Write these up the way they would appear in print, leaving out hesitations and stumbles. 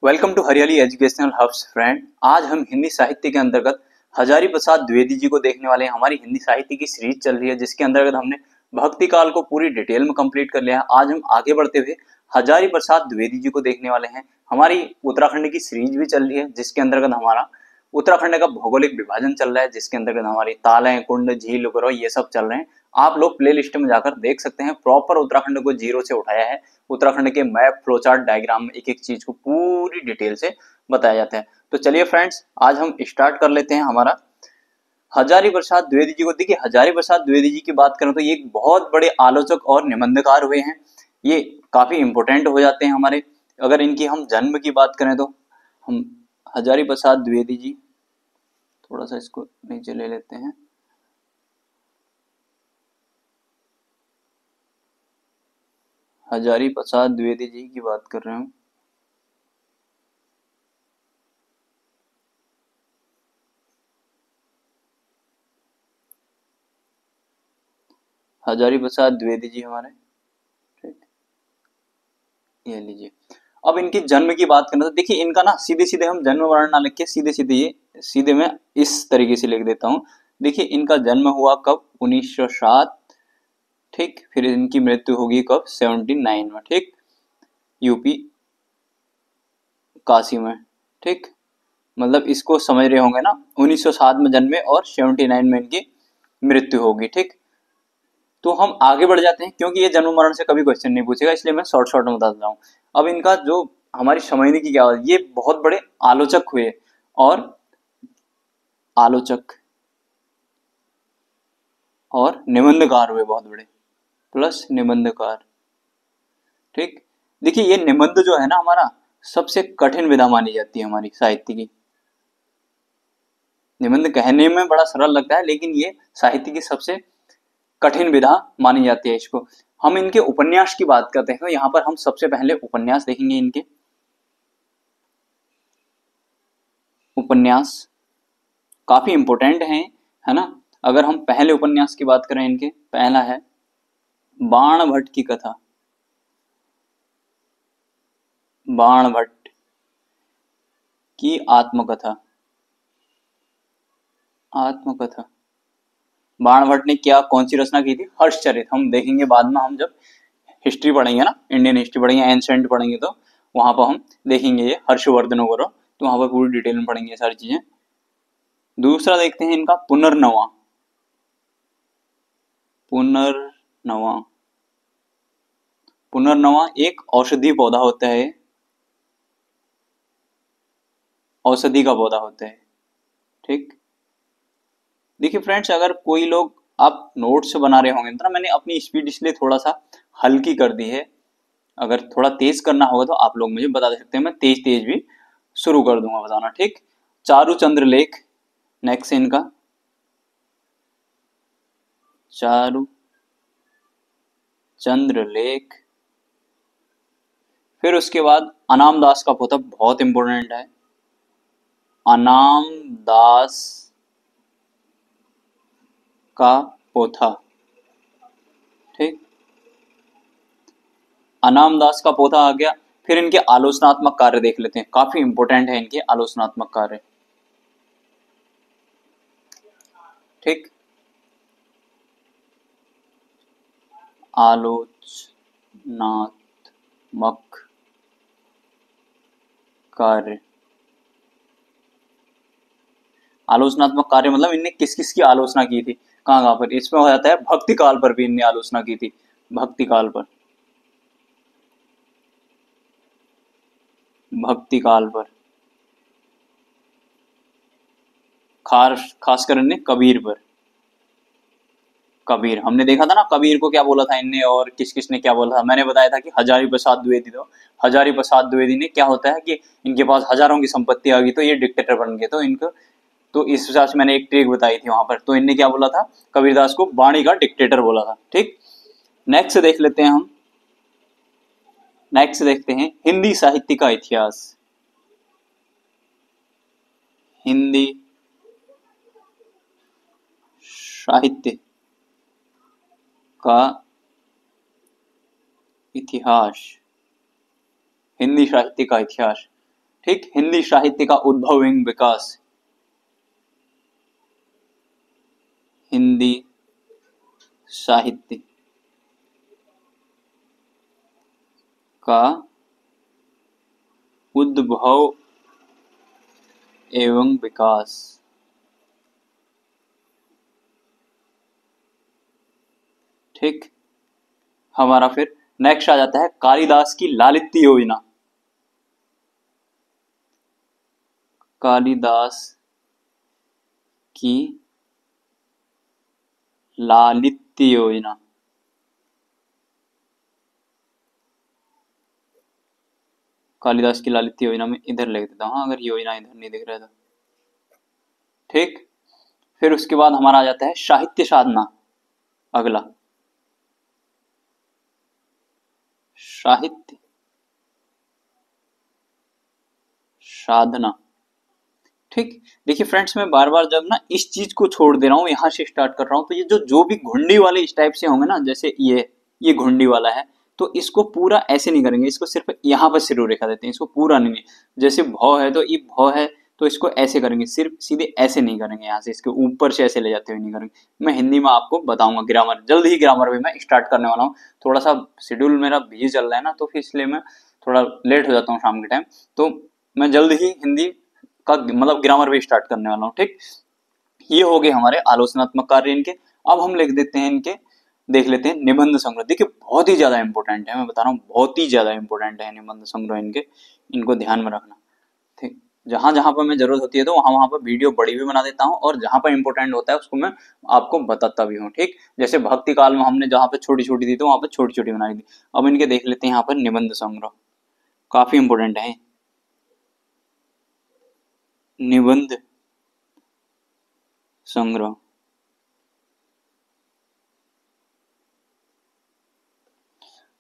Welcome to हरियाली educational hubs friend. आज हम हिंदी साहित्य के अंतर्गत हजारी प्रसाद द्विवेदी जी को देखने वाले हैं। हमारी हिंदी साहित्य की सीरीज चल रही है जिसके अंतर्गत हमने भक्ति काल को पूरी डिटेल में कंप्लीट कर लिया है। आज हम आगे बढ़ते हुए हजारी प्रसाद द्विवेदी जी को देखने वाले हैं। हमारी उत्तराखंड की सीरीज भी चल रही है जिसके अंतर्गत हमारा उत्तराखंड का भौगोलिक विभाजन चल रहा है, जिसके अंतर्गत हमारी तालें, कुंड, झील वगैरह ये सब चल रहे हैं। आप लोग प्ले लिस्ट में जाकर देख सकते हैं। प्रॉपर उत्तराखंड को जीरो से उठाया है। उत्तराखंड के मैप, फ्लोचार्ट, डायग्राम में एक एक चीज को पूरी डिटेल से बताया जाता है। तो चलिए फ्रेंड्स, आज हम स्टार्ट कर लेते हैं हमारा हजारी प्रसाद द्विवेदी जी को। देखिए, हजारी प्रसाद द्विवेदी जी की बात करें तो ये एक बहुत बड़े आलोचक और निबंधकार हुए हैं। ये काफी इंपोर्टेंट हो जाते हैं हमारे। अगर इनकी हम जन्म की बात करें तो हम हजारी प्रसाद द्विवेदी जी, थोड़ा सा इसको नीचे ले लेते हैं। हजारी प्रसाद द्विवेदी जी की बात कर रहे हूं। हजारी प्रसाद द्विवेदी जी हमारे, ठीक, ये लीजिए। अब इनकी जन्म की बात करें तो देखिए, इनका ना सीधे सीधे हम जन्म वर्ण ना लिख के सीधे सीधे ये सीधे मैं इस तरीके से लिख देता हूं। देखिए, इनका जन्म हुआ कब? 1907, ठीक। फिर इनकी मृत्यु होगी कब? 79 में, ठीक, यूपी काशी में, ठीक। मतलब इसको समझ रहे होंगे ना, 1907 में जन्मे और 79 में इनकी मृत्यु होगी, ठीक। तो हम आगे बढ़ जाते हैं क्योंकि ये जन्म मरण से कभी क्वेश्चन नहीं पूछेगा, इसलिए मैं शॉर्ट शॉर्ट में बता देता हूँ। अब इनका जो हमारी समझने की क्या बात, ये बहुत बड़े आलोचक हुए और आलोचक और निबंधकार हुए, बहुत बड़े, प्लस निबंधकार, ठीक। देखिए, ये निबंध जो है ना हमारा, सबसे कठिन विधा मानी जाती है हमारी साहित्य की। निबंध कहने में बड़ा सरल लगता है लेकिन ये साहित्य की सबसे कठिन विधा मानी जाती है इसको। हम इनके उपन्यास की बात करते हैं तो यहाँ पर हम सबसे पहले उपन्यास देखेंगे। इनके उपन्यास काफी इंपोर्टेंट हैं, है ना। अगर हम पहले उपन्यास की बात करें, इनके पहला है बाण भट्ट की कथा। बाण भट्ट की आत्मकथा। आत्मकथा। बाण भट्ट ने क्या, कौन सी रचना की थी? हर्षचरित। हम देखेंगे बाद में, हम जब हिस्ट्री पढ़ेंगे ना, इंडियन हिस्ट्री पढ़ेंगे, एंशिएंट पढ़ेंगे, तो वहां पर हम देखेंगे ये हर्षवर्धन वगैरह, तो वहां पर पूरी डिटेल में पढ़ेंगे ये सारी चीजें। दूसरा देखते हैं इनका पुनर्नवा। पुनर्नवा। पुनर्नवा एक औषधि पौधा होता है, औषधि का पौधा होता है, ठीक। देखिए फ्रेंड्स, अगर कोई लोग आप नोट्स बना रहे होंगे तो ना, मैंने अपनी स्पीड इसलिए थोड़ा सा हल्की कर दी है। अगर थोड़ा तेज करना होगा तो आप लोग मुझे बता सकते हैं, मैं तेज तेज भी शुरू कर दूंगा बताना, ठीक। चारुचंद्र लेख नेक्स्ट इनका, चारु चंद्र लेख। फिर उसके बाद अनाम दास का पोथा, बहुत इंपॉर्टेंट है, अनाम दास का पोथा, ठीक। अनाम दास का पोथा आ गया। फिर इनके आलोचनात्मक कार्य देख लेते हैं, काफी इंपॉर्टेंट है इनके आलोचनात्मक कार्य, ठीक। आलोचनात्मक कार्य। आलोचनात्मक कार्य मतलब इनने किस किस की आलोचना की थी, कहाँ कहाँ पर? इसमें हो जाता है भक्ति काल पर भी इनने आलोचना की थी, भक्ति काल पर, भक्ति काल पर, खासकर इनने कबीर पर। कबीर हमने देखा था ना, कबीर को क्या बोला था इनने और किस किस ने क्या बोला था। मैंने बताया था कि हजारी प्रसाद द्विवेदी, तो हजारी प्रसाद द्विवेदी ने क्या होता है कि इनके पास हजारों की संपत्ति आ गई तो ये डिक्टेटर बन गए, तो इनको, तो इस हिसाब से मैंने एक ट्रिक बताई थी वहां पर। तो इनने क्या बोला था? कबीरदास को वाणी का डिक्टेटर बोला था, ठीक। नेक्स्ट देख लेते हैं हम, नेक्स्ट देखते हैं हिंदी साहित्य का इतिहास। हिंदी साहित्य का इतिहास। हिंदी साहित्य का इतिहास, ठीक, हिंदी साहित्य का उद्भव एवं विकास, हिंदी साहित्य का उद्भव एवं विकास। ठीक, हमारा फिर नेक्स्ट आ जाता है कालिदास की लालित्य योजना। कालिदास की लालित्य योजना, कालिदास की लालित्य योजना में इधर लिख देता हूं अगर योजना इधर नहीं दिख रहा था। ठीक, फिर उसके बाद हमारा आ जाता है साहित्य साधना। अगला साहित्य साधना। ठीक, देखिए फ्रेंड्स, मैं बार बार जब ना इस चीज को छोड़ दे रहा हूँ, यहाँ से स्टार्ट कर रहा हूँ, तो ये जो भी घुंडी वाले इस टाइप से होंगे ना, जैसे ये घुंडी वाला है, तो इसको पूरा ऐसे नहीं करेंगे, इसको सिर्फ यहाँ पर सिर रेखा देते हैं, इसको पूरा नहीं। जैसे भौ है तो ये भौ है, तो इसको ऐसे करेंगे, सिर्फ सीधे ऐसे नहीं करेंगे, यहाँ से इसके ऊपर से ऐसे ले जाते हुए नहीं करेंगे। मैं हिंदी में आपको बताऊंगा ग्रामर, जल्द ही ग्रामर भी मैं स्टार्ट करने वाला हूँ। थोड़ा सा शेड्यूल मेरा बिजी चल रहा है ना, तो फिर इसलिए मैं थोड़ा लेट हो जाता हूँ शाम के टाइम, तो मैं जल्द ही हिंदी का मतलब ग्रामर भी स्टार्ट करने वाला हूँ। ठीक, ये हो गए हमारे आलोचनात्मक कार्य इनके। अब हम लिख देते हैं इनके, देख लेते हैं निबंध संग्रह। देखिए बहुत ही ज्यादा इंपॉर्टेंट है, मैं बता रहा हूँ बहुत ही ज्यादा इंपॉर्टेंट है निबंध संग्रह इनके, इनको ध्यान में रखना। ठीक, जहां जहां पर मैं जरूरत होती है तो वहां वहां पर वीडियो बड़ी भी बना देता हूँ, और जहां पर इंपॉर्टेंट होता है उसको मैं आपको बताता भी हूँ। ठीक, जैसे भक्ति काल में हमने जहां पे छोटी छोटी दी तो वहां पर छोटी छोटी बनाई थी। अब इनके देख लेते हैं यहाँ पर निबंध संग्रह, काफी इंपॉर्टेंट है निबंध संग्रह।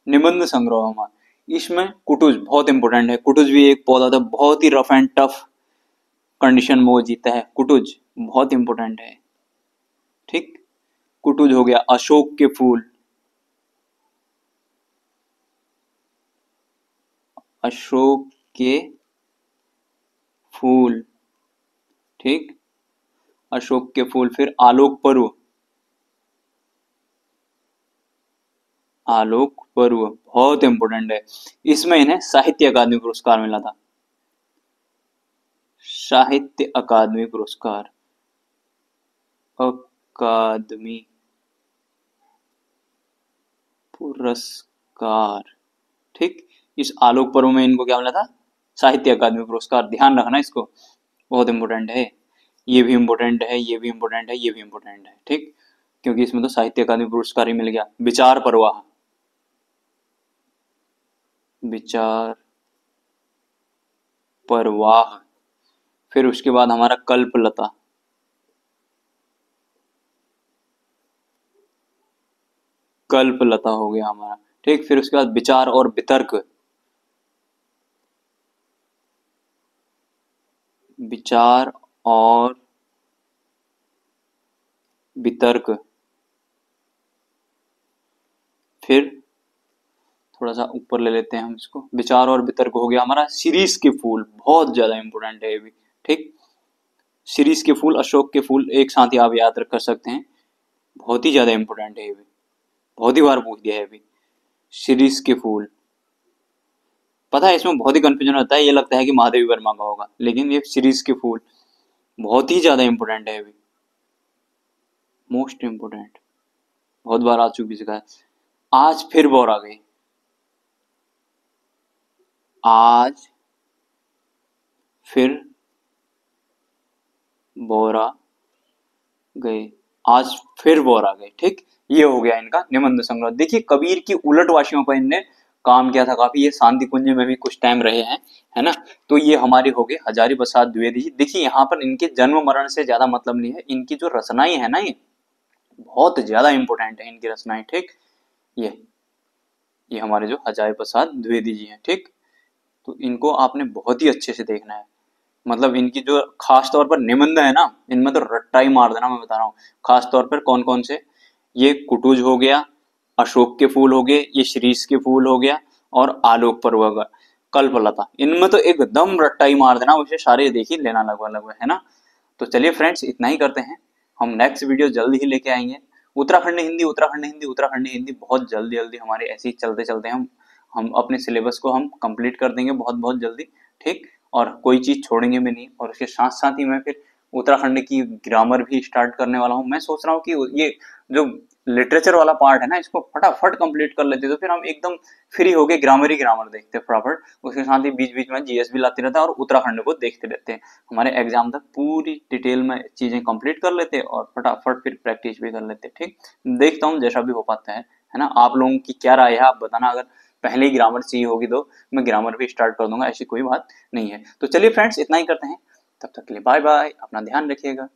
निबंध संग्रह हमारा, इसमें कुटुज बहुत इंपॉर्टेंट है। कुटुज भी एक पौधा था, बहुत ही रफ एंड टफ कंडीशन में वो जीता है। कुटुज बहुत इंपॉर्टेंट है। ठीक, कुटुज हो गया। अशोक के फूल, अशोक के फूल। ठीक, अशोक के फूल। फिर आलोक पर्व, आलोक पर्व बहुत इंपॉर्टेंट है। इसमें इन्हें साहित्य अकादमी पुरस्कार मिला था, साहित्य अकादमी पुरस्कार, अकादमी पुरस्कार। ठीक, इस आलोक पर्व में इनको क्या मिला था? साहित्य अकादमी पुरस्कार। ध्यान रखना इसको, बहुत इंपॉर्टेंट है। ये भी इंपॉर्टेंट है, ये भी इंपॉर्टेंट है, ये भी इंपॉर्टेंट है। ठीक, क्योंकि इसमें तो साहित्य अकादमी पुरस्कार ही मिल गया। विचार प्रवाह, विचार प्रवाह। फिर उसके बाद हमारा कल्पलता, कल्पलता हो गया हमारा। ठीक, फिर उसके बाद विचार और वितर्क, विचार और वितर्क। फिर थोड़ा सा ऊपर ले लेते हैं हम इसको, विचार और वितर्क हो गया हमारा। शिरीष के फूल बहुत ज्यादा इंपॉर्टेंट है ये भी। ठीक, शिरीष के फूल, अशोक के फूल एक साथ ही आप याद कर सकते हैं, बहुत ही ज्यादा इंपॉर्टेंट है ये भी, बहुत ही बार पूछ दिया है अभी। शिरीष के फूल, पता है इसमें बहुत ही कंफ्यूजन होता है, ये लगता है कि महादेवी वर्मा का होगा, लेकिन ये शिरीष के फूल बहुत ही ज्यादा इंपॉर्टेंट है अभी, मोस्ट इंपॉर्टेंट, बहुत बार आ चुकी है। आज फिर बोर आ गई, आज फिर बोरा गए, आज फिर बोर आ गए। ठीक, ये हो गया इनका निबंध संग्रह। देखिए कबीर की उलटवासियों पर इनने काम किया था काफी, ये शांति कुंज में भी कुछ टाइम रहे हैं, है ना। तो ये हमारे हो गए हजारी प्रसाद द्विवेदी जी। देखिए यहाँ पर इनके जन्म मरण से ज्यादा मतलब नहीं है, इनकी जो रचनाएं है ना, ये बहुत ज्यादा इंपॉर्टेंट है इनकी रचनाएं। ठीक, ये हमारे जो हजारी प्रसाद द्विवेदी जी हैं। ठीक, तो इनको आपने बहुत ही अच्छे से देखना है, मतलब इनकी जो खास तौर पर निबंध है ना, इनमें तो रट्टा ही मार देना। मैं बता रहा हूँ खास तौर पर कौन कौन से, ये कुटुज हो गया, अशोक के फूल हो गए, ये शिरीष के फूल हो गया, और आलोक पर्व होगा। कल बोला था, इनमें तो एकदम रट्टा ही मार देना, उसे सारे देख ही लेना लगभग लगभग, है ना। तो चलिए फ्रेंड्स, इतना ही करते हैं, हम नेक्स्ट वीडियो जल्द ही लेके आएंगे। उत्तराखंड हिंदी, उत्तराखंड हिंदी, उत्तराखंड हिंदी बहुत जल्दी जल्दी हमारे ऐसे ही चलते चलते हम अपने सिलेबस को हम कंप्लीट कर देंगे बहुत बहुत जल्दी, ठीक। और कोई चीज छोड़ेंगे भी नहीं, और उसके साथ साथ ही मैं फिर उत्तराखंड की ग्रामर भी स्टार्ट करने वाला हूँ। मैं सोच रहा हूँ कि ये जो लिटरेचर वाला पार्ट है ना, इसको फटाफट कंप्लीट कर लेते, तो फिर हम एकदम फ्री होके ग्रामर ही ग्रामर देखते फटाफट। उसके साथ ही बीच बीच में जीएस भी लाते रहते हैं और उत्तराखंड को देखते रहते हैं। हमारे एग्जाम तक पूरी डिटेल में चीजें कंप्लीट कर लेते हैं और फटाफट फिर प्रैक्टिस भी कर लेते हैं, ठीक। देखता हूँ जैसा भी हो पाता है ना। आप लोगों की क्या राय है आप बताना, अगर पहले ही ग्रामर चाहिए होगी तो मैं ग्रामर भी स्टार्ट कर दूंगा, ऐसी कोई बात नहीं है। तो चलिए फ्रेंड्स, इतना ही करते हैं, तब तक के लिए बाय बाय, अपना ध्यान रखिएगा।